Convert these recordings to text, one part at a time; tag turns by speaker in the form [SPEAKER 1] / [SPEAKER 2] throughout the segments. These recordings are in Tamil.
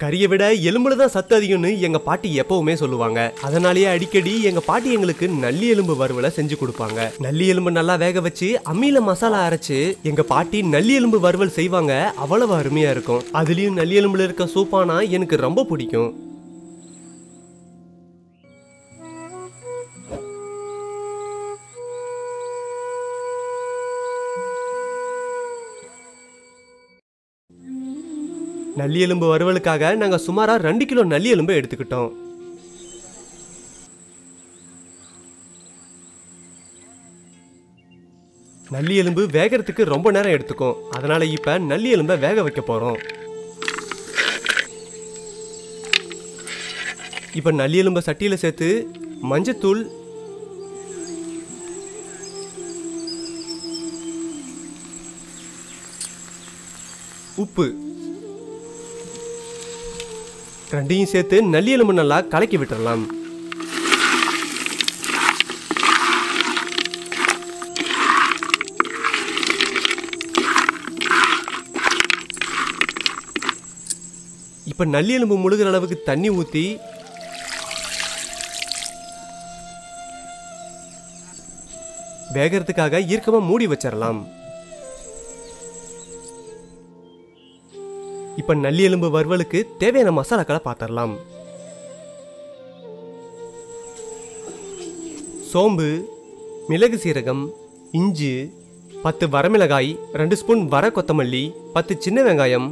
[SPEAKER 1] கறியை விட எலும்புல தான் சத்து அதிகம்னு எங்க பாட்டி எப்பவுமே சொல்லுவாங்க. அதனாலேயே அடிக்கடி எங்க பாட்டி எங்களுக்கு நல்லி எலும்பு வறுவலை செஞ்சு கொடுப்பாங்க. நல்லி எலும்பு நல்லா வேக வச்சு அம்மியில மசாலா அரைச்சு எங்க பாட்டி நல்லி எலும்பு வறுவல் செய்வாங்க. அவ்வளவு அருமையா இருக்கும். அதுலயும் நல்லி எலும்புல இருக்க சூப்பானா எனக்கு ரொம்ப பிடிக்கும். நல்லி எலும்பு வறுவலுக்காக நாங்க சுமாரா 2 கிலோ நல்லி எலும்பு எடுத்துக்கிட்டோம். நல்லி எலும்பு வேகிறதுக்கு ரொம்ப நேரம் எடுத்துக்கும். அதனால இப்ப நல்லி எலும்பை வேக வைக்க போறோம். இப்ப நல்லி எலும்பை சட்டியில சேர்த்து மஞ்சத்தூள், உப்பு ரெண்டையும் சேர்த்து நல்லி எலும்பு நல்லா கலக்கி விட்டுறலாம். இப்ப நல்லி எலும்பு முழுகிற அளவுக்கு தண்ணி ஊத்தி வேகிறதுக்காக ஈரமா மூடி வச்சிடலாம். இப்ப நல்லி எலும்பு வறுவலுக்கு தேவையான மசாலாக்களை பார்த்திடலாம். சோம்பு, மிளகு சீரகம், இஞ்சி, 10 வரமிளகாய், 2 ஸ்பூன் வர கொத்தமல்லி, 10 சின்ன வெங்காயம்,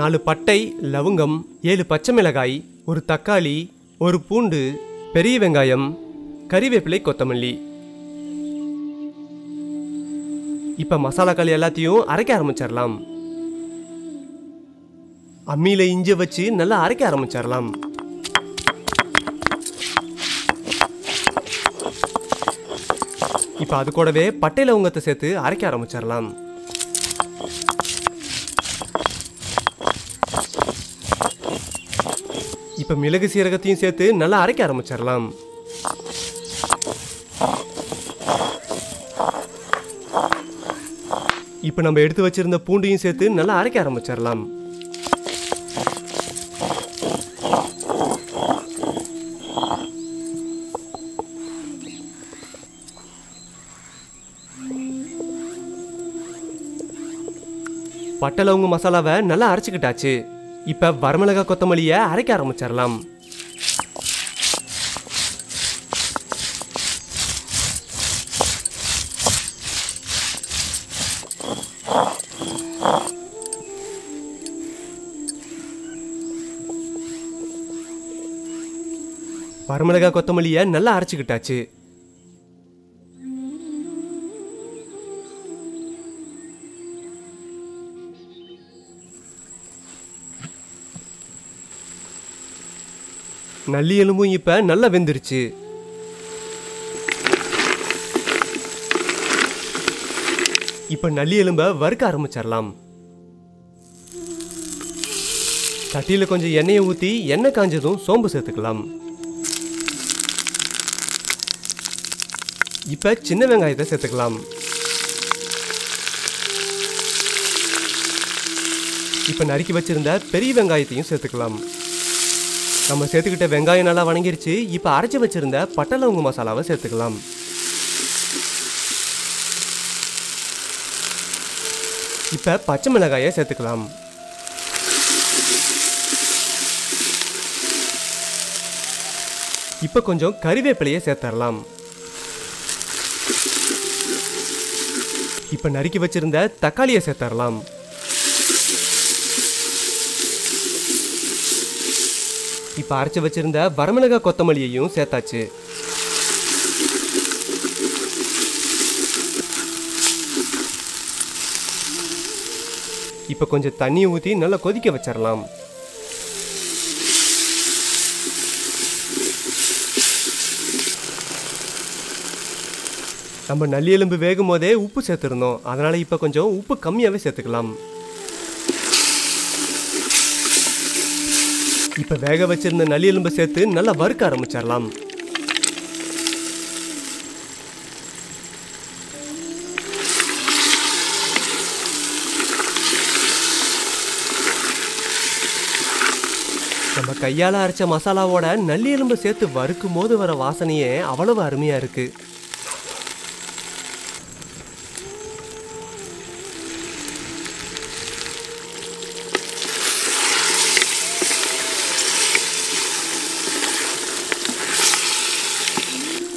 [SPEAKER 1] 4 பட்டை லவங்கம், 7 பச்சை மிளகாய், 1 தக்காளி, 1 பூண்டு, பெரிய வெங்காயம், கறிவேப்பிலை, கொத்தமல்லி. இப்ப மசாலாக்கள் எல்லாத்தையும் அரைக்க ஆரம்பிச்சிடலாம். அம்மியில இஞ்சி வச்சு நல்லா அரைக்க ஆரம்பிச்சிடலாம். இப்ப அது கூடவே பட்டை லவங்கத்தை சேர்த்து அரைக்க ஆரம்பிச்சிடலாம். இப்ப மிளகு சீரகத்தையும் சேர்த்து நல்லா அரைக்க ஆரம்பிச்சிடலாம். இப்ப நம்ம எடுத்து வச்சிருந்த பூண்டையும் சேர்த்து நல்லா அரைக்க ஆரம்பிச்சிடலாம். பட்டை லவங்க மசாலாவை நல்லா அரைச்சிக்கிட்டாச்சு. இப்ப வரமிளகாய் கொத்தமல்லியை அரைக்க ஆரம்பிச்சிடலாம். வரமிளகாய் கொத்தமல்லியை நல்லா அரைச்சிக்கிட்டாச்சு. நல்லி எலும்பும் இப்ப நல்லா வெந்துருச்சு. இப்ப நல்லி எலும்பை வறுக்க ஆரம்பிச்சிடலாம். சட்டியில கொஞ்சம் எண்ணெயை ஊத்தி எண்ணெய் காஞ்சதும் சோம்பு சேர்த்துக்கலாம். இப்ப சின்ன வெங்காயத்தை சேர்த்துக்கலாம். இப்ப நறுக்கி வச்சிருந்த பெரிய வெங்காயத்தையும் சேர்த்துக்கலாம். நம்ம சேர்த்துக்கிட்ட வெங்காயம் நல்லா வணங்கிருச்சு. இப்ப அரைச்சு வச்சிருந்த பட்டை லவங்க மசாலாவை சேர்த்துக்கலாம். இப்ப பச்சை மிளகாயை சேர்த்துக்கலாம். இப்ப கொஞ்சம் கறிவேப்பிலையை சேர்த்துடலாம். இப்ப நறுக்கி வச்சிருந்த தக்காளியை சேர்த்துடலாம். இப்ப அரைச்சு வச்சிருந்த வரமிளகாய் கொத்தமல்லியையும் சேர்த்தாச்சு. இப்ப கொஞ்சம் தண்ணியை ஊத்தி நல்லா கொதிக்க வச்சிடலாம். நம்ம நல்லி எலும்பு வேகும் போதே உப்பு சேர்த்துருந்தோம். அதனால இப்ப கொஞ்சம் உப்பு கம்மியாவே சேர்த்துக்கலாம். இப்ப வேக வச்சிருந்த நல்லி எலும்பை சேர்த்து நல்லா வறுக்க ஆரம்பிச்சிடலாம். நம்ம கையால அரைச்ச மசாலாவோட நல்லி எலும்பை சேர்த்து வறுக்கும் போது வர வாசனையே அவ்வளவு அருமையா இருக்கு.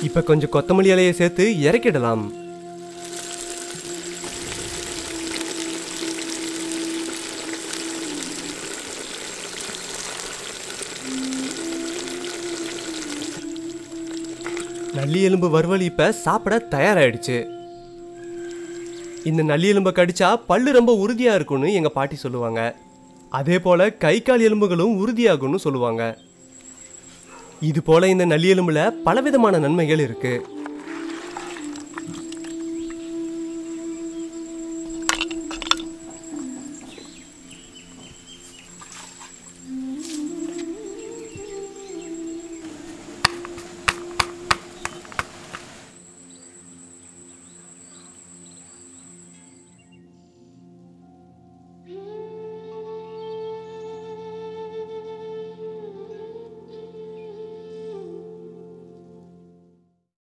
[SPEAKER 1] இப்ப கொஞ்சம் கொத்தமல்லி இலையை சேர்த்து இறக்கிடலாம். நல்லி எலும்பு வறுவல் இப்ப சாப்பிட தயாராயிடுச்சு. இந்த நல்லி எலும்பை கடிச்சா பல்லு ரொம்ப உறுதியா இருக்கும்னு எங்க பாட்டி சொல்லுவாங்க. அதே போல கை கால் எலும்புகளும் உறுதியாகும்னு சொல்லுவாங்க. இது போல இந்த நல்லி எலும்புல பலவிதமான நன்மைகள் இருக்கு.